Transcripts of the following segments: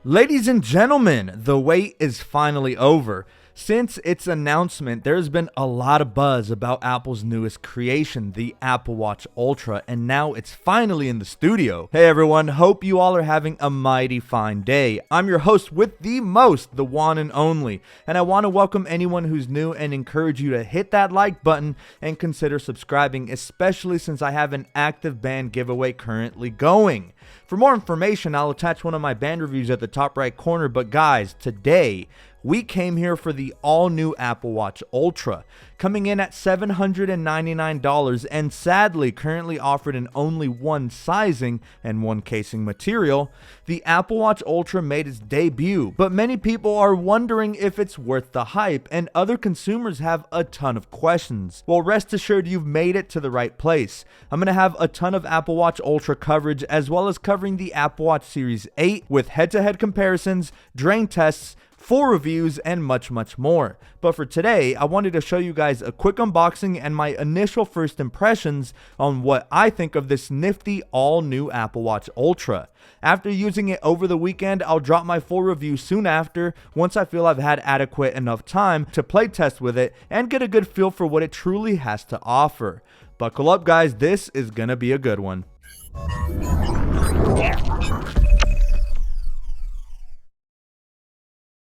Ladies and gentlemen, the wait is finally over. Since its announcement, there's been a lot of buzz about Apple's newest creation, the Apple Watch Ultra, and now it's finally in the studio. Hey everyone, hope you all are having a mighty fine day. I'm your host with the most, the one and only, and I want to welcome anyone who's new and encourage you to hit that like button and consider subscribing, especially since I have an active band giveaway currently going. For more information, I'll attach one of my band reviews at the top right corner, but guys, today, we came here for the all-new Apple Watch Ultra, coming in at $799 and sadly currently offered in only one sizing and one casing material. The Apple Watch Ultra made its debut, but many people are wondering if it's worth the hype, and other consumers have a ton of questions. Well, rest assured you've made it to the right place. I'm going to have a ton of Apple Watch Ultra coverage, as well as covering the Apple Watch Series 8 with head-to-head comparisons, drain tests, full reviews, and much more. But for today, I wanted to show you guys a quick unboxing and my initial first impressions on what I think of this nifty all-new Apple Watch Ultra. After using it over the weekend, I'll drop my full review soon after, once I feel I've had adequate enough time to play test with it and get a good feel for what it truly has to offer. Buckle up guys, this is gonna be a good one.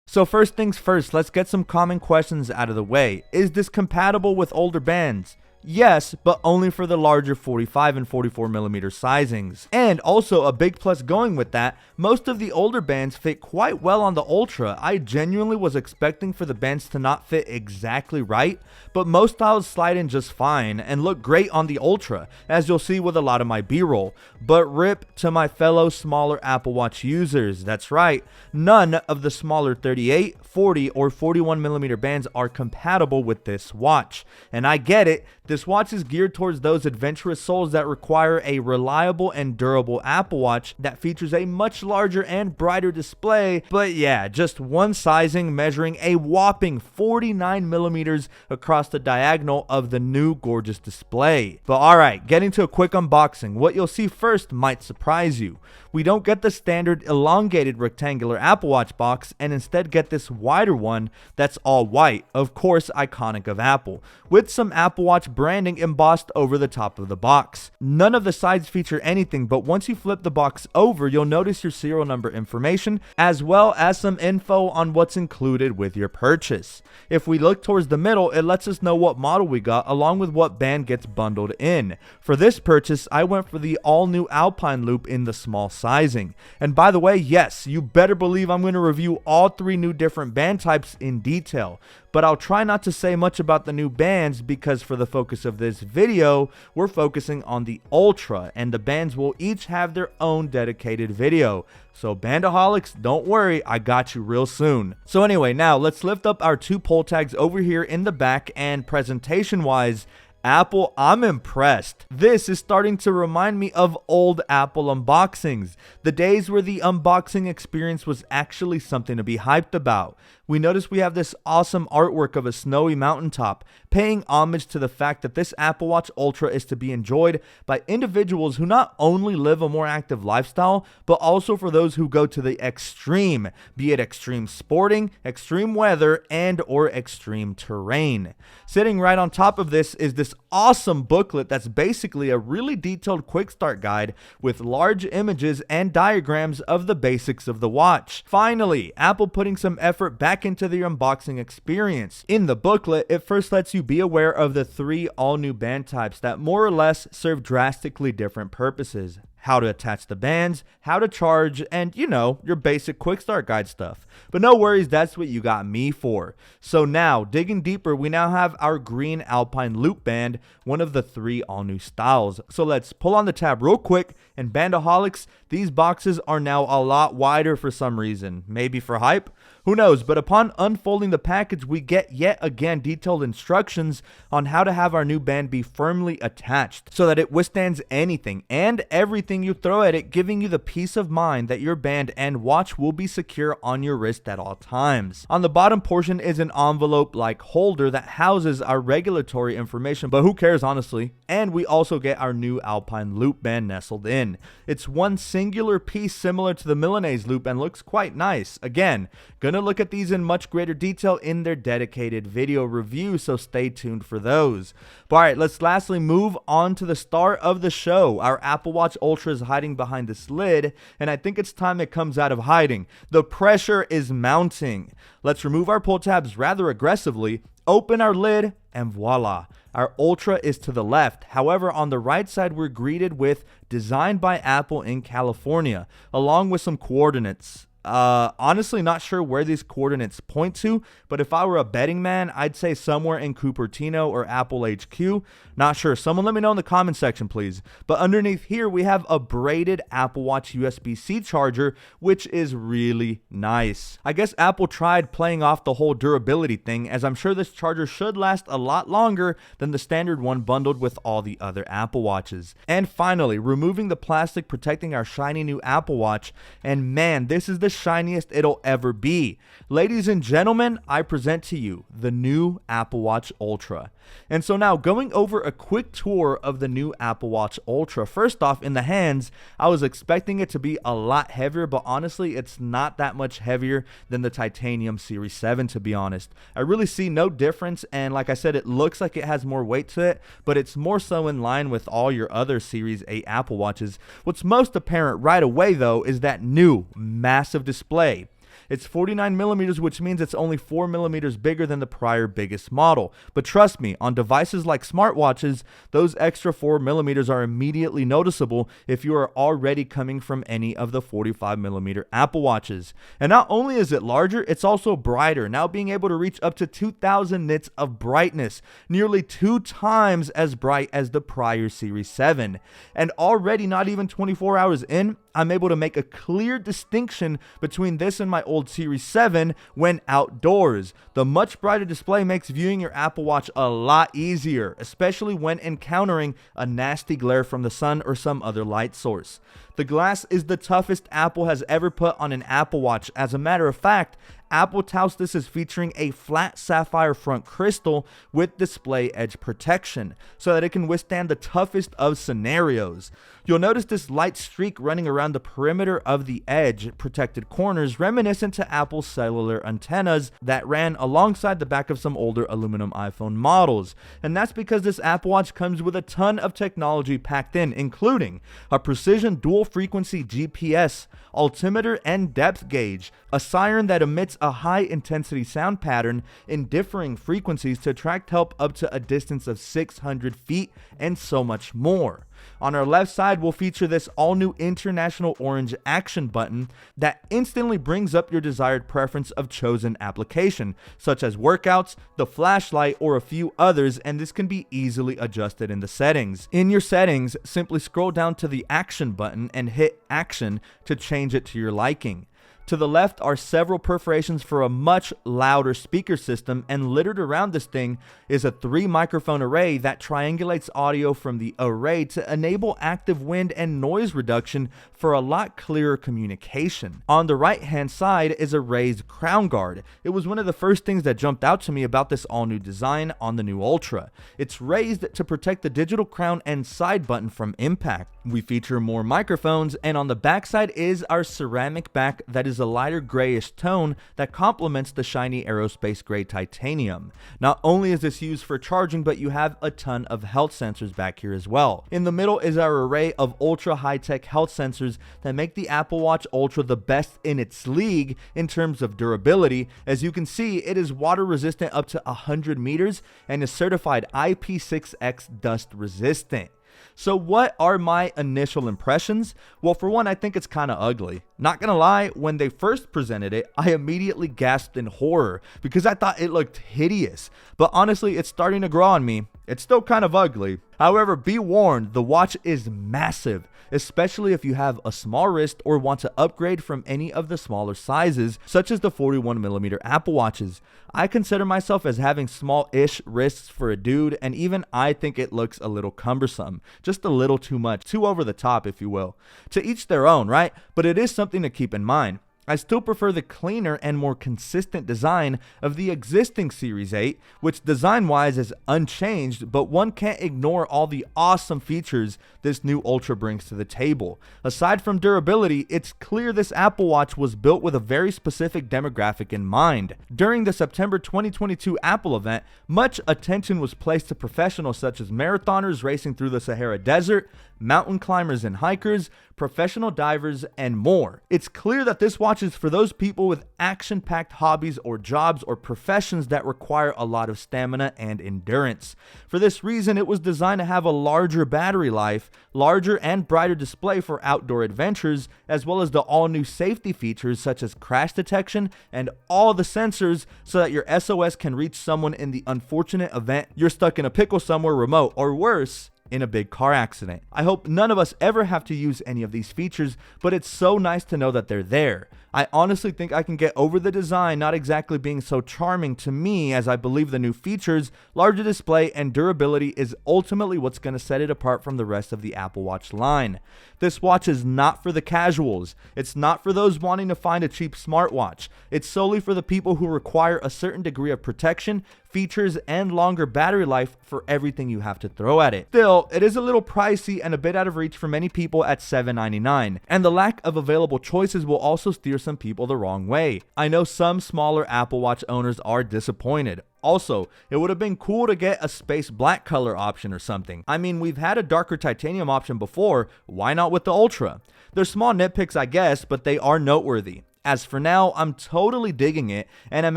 So first things first, let's get some common questions out of the way. Is this compatible with older bands? Yes, but only for the larger 45 and 44mm sizings. And also a big plus going with that, most of the older bands fit quite well on the Ultra. I genuinely was expecting for the bands to not fit exactly right, but most styles slide in just fine and look great on the Ultra, as you'll see with a lot of my B-roll. But rip to my fellow smaller Apple Watch users. That's right, none of the smaller 38, 40, or 41mm bands are compatible with this watch. And I get it, this watch is geared towards those adventurous souls that require a reliable and durable Apple Watch that features a much larger and brighter display, but yeah, just one sizing measuring a whopping 49mm across the diagonal of the new gorgeous display. But alright, getting to a quick unboxing, what you'll see first might surprise you. We don't get the standard elongated rectangular Apple Watch box and instead get this wider one that's all white, of course iconic of Apple, with some Apple Watch branding embossed over the top of the box. None of the sides feature anything, but once you flip the box over, you'll notice your serial number information, as well as some info on what's included with your purchase. If we look towards the middle, it lets us know what model we got, along with what band gets bundled in. For this purchase, I went for the all-new Alpine Loop in the small sizing. And by the way, yes, you better believe I'm going to review all three new different band types in detail. But I'll try not to say much about the new bands because for the focus of this video, we're focusing on the Ultra, and the bands will each have their own dedicated video. So bandaholics, don't worry, I got you real soon. So anyway, now let's lift up our two pull tags over here in the back, and presentation wise, Apple, I'm impressed. This is starting to remind me of old Apple unboxings, the days where the unboxing experience was actually something to be hyped about. We notice we have this awesome artwork of a snowy mountaintop, paying homage to the fact that this Apple Watch Ultra is to be enjoyed by individuals who not only live a more active lifestyle, but also for those who go to the extreme, be it extreme sporting, extreme weather, and or extreme terrain. Sitting right on top of this is this awesome booklet that's basically a really detailed quick start guide with large images and diagrams of the basics of the watch. Finally, Apple putting some effort back into the unboxing experience. In the booklet, it first lets you be aware of the three all-new band types that more or less serve drastically different purposes. How to attach the bands, how to charge, and you know, your basic quick start guide stuff. But no worries, that's what you got me for. So now, digging deeper, we now have our green Alpine Loop band, one of the three all-new styles. So let's pull on the tab real quick, and bandaholics, these boxes are now a lot wider for some reason. Maybe for hype? Who knows, but upon unfolding the package, we get yet again detailed instructions on how to have our new band be firmly attached so that it withstands anything and everything you throw at it, giving you the peace of mind that your band and watch will be secure on your wrist at all times. On the bottom portion is an envelope-like holder that houses our regulatory information, but who cares honestly? and we also get our new Alpine loop band nestled in. It's one singular piece similar to the Milanese loop and looks quite nice. Again, gonna look at these in much greater detail in their dedicated video review, so stay tuned for those. But alright, let's lastly move on to the star of the show. Our Apple Watch Ultra is hiding behind this lid, and I think it's time it comes out of hiding. The pressure is mounting. Let's remove our pull tabs rather aggressively, open our lid, and voila. Our Ultra is to the left. However, on the right side, we're greeted with "Designed by Apple in California," along with some coordinates. Honestly, not sure where these coordinates point to, but if I were a betting man, I'd say somewhere in Cupertino or Apple HQ. Not sure. Someone let me know in the comment section, please. But underneath here, we have a braided Apple Watch USB-C charger, which is really nice. I guess Apple tried playing off the whole durability thing, as I'm sure this charger should last a lot longer than the standard one bundled with all the other Apple Watches. And finally, removing the plastic protecting our shiny new Apple Watch, and man, this is the shiniest it'll ever be. Ladies and gentlemen, I present to you the new Apple Watch Ultra. And so now, going over a quick tour of the new Apple Watch Ultra. First off, in the hands, I was expecting it to be a lot heavier, but honestly, it's not that much heavier than the Titanium Series 7, to be honest. I really see no difference, and like I said, it looks like it has more weight to it, but it's more so in line with all your other Series 8 Apple Watches. What's most apparent right away, though, is that new massive display. It's 49 millimeters, which means it's only 4 millimeters bigger than the prior biggest model. But trust me, on devices like smartwatches, those extra 4 millimeters are immediately noticeable if you are already coming from any of the 45 millimeter Apple Watches. And not only is it larger, it's also brighter, now being able to reach up to 2000 nits of brightness, nearly 2 times as bright as the prior Series 7. And already not even 24 hours in, I'm able to make a clear distinction between this and my old Series 7 when outdoors. The much brighter display makes viewing your Apple Watch a lot easier, especially when encountering a nasty glare from the sun or some other light source. The glass is the toughest Apple has ever put on an Apple Watch. As a matter of fact, Apple touts this as featuring a flat sapphire front crystal with display edge protection so that it can withstand the toughest of scenarios. You'll notice this light streak running around the perimeter of the edge protected corners, reminiscent to Apple's cellular antennas that ran alongside the back of some older aluminum iPhone models. And that's because this Apple Watch comes with a ton of technology packed in, including a precision dual frequency GPS, altimeter and depth gauge, a siren that emits a high intensity sound pattern in differing frequencies to attract help up to a distance of 600 feet, and so much more. On our left side, we'll feature this all-new international orange action button that instantly brings up your desired preference of chosen application, such as workouts, the flashlight, or a few others, and this can be easily adjusted in the settings. In your settings, simply scroll down to the action button and hit action to change it to your liking. To the left are several perforations for a much louder speaker system, and littered around this thing is a 3 microphone array that triangulates audio from the array to enable active wind and noise reduction for a lot clearer communication. On the right hand side is a raised crown guard. It was one of the first things that jumped out to me about this all new design on the new Ultra. It's raised to protect the digital crown and side button from impact. We feature more microphones, and on the back side is our ceramic back that is a lighter grayish tone that complements the shiny aerospace gray titanium. Not only is this used for charging, but you have a ton of health sensors back here as well. In the middle is our array of ultra high-tech health sensors that make the Apple Watch Ultra the best in its league in terms of durability. As you can see, it is water resistant up to 100 meters and is certified IP6X dust resistant. So what are my initial impressions? Well, for one, I think it's kind of ugly. Not gonna lie, when they first presented it, I immediately gasped in horror because I thought it looked hideous. But honestly, it's starting to grow on me. It's still kind of ugly. However, be warned, the watch is massive, especially if you have a small wrist or want to upgrade from any of the smaller sizes, such as the 41mm Apple Watches. I consider myself as having small-ish wrists for a dude, and even I think it looks a little cumbersome. Just a little too much, too over the top, if you will. To each their own, right? But it is something to keep in mind. I still prefer the cleaner and more consistent design of the existing Series 8, which design-wise is unchanged, but one can't ignore all the awesome features this new Ultra brings to the table. Aside from durability, it's clear this Apple Watch was built with a very specific demographic in mind. During the September 2022 Apple event, much attention was placed to professionals such as marathoners racing through the Sahara Desert, mountain climbers and hikers, professional divers, and more. It's clear that this watch is for those people with action-packed hobbies or jobs or professions that require a lot of stamina and endurance. For this reason, it was designed to have a larger battery life, larger and brighter display for outdoor adventures, as well as the all-new safety features such as crash detection and all the sensors so that your SOS can reach someone in the unfortunate event you're stuck in a pickle somewhere remote, or worse, in a big car accident. I hope none of us ever have to use any of these features, but it's so nice to know that they're there. I honestly think I can get over the design not exactly being so charming to me, as I believe the new features, larger display, and durability is ultimately what's going to set it apart from the rest of the Apple Watch line. This watch is not for the casuals. It's not for those wanting to find a cheap smartwatch. It's solely for the people who require a certain degree of protection, features, and longer battery life for everything you have to throw at it. Still, it is a little pricey and a bit out of reach for many people at $799, and the lack of available choices will also steer some people the wrong way. I know some smaller Apple Watch owners are disappointed. Also, it would have been cool to get a space black color option or something. I mean, we've had a darker titanium option before, why not with the Ultra? They're small nitpicks, I guess, but they are noteworthy. As for now, I'm totally digging it, and I'm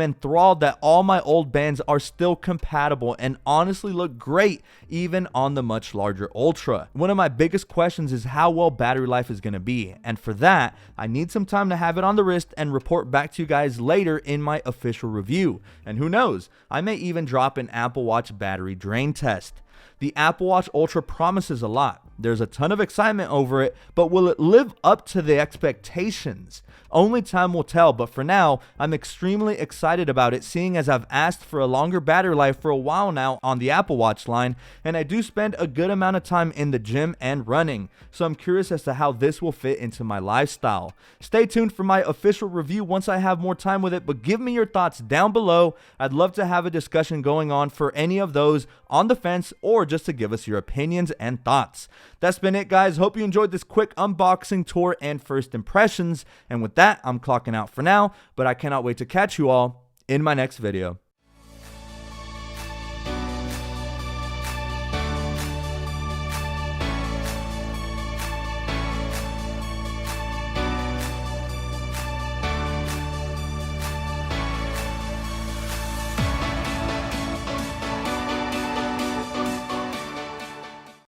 enthralled that all my old bands are still compatible and honestly look great even on the much larger Ultra. One of my biggest questions is how well battery life is going to be, and for that, I need some time to have it on the wrist and report back to you guys later in my official review. And who knows, I may even drop an Apple Watch battery drain test. The Apple Watch Ultra promises a lot. There's a ton of excitement over it, but will it live up to the expectations? Only time will tell, but for now, I'm extremely excited about it, seeing as I've asked for a longer battery life for a while now on the Apple Watch line, and I do spend a good amount of time in the gym and running, so I'm curious as to how this will fit into my lifestyle. Stay tuned for my official review once I have more time with it, but give me your thoughts down below. I'd love to have a discussion going on for any of those on the fence, or just to give us your opinions and thoughts. That's been it, guys. Hope you enjoyed this quick unboxing tour and first impressions. And with that, I'm clocking out for now, but I cannot wait to catch you all in my next video.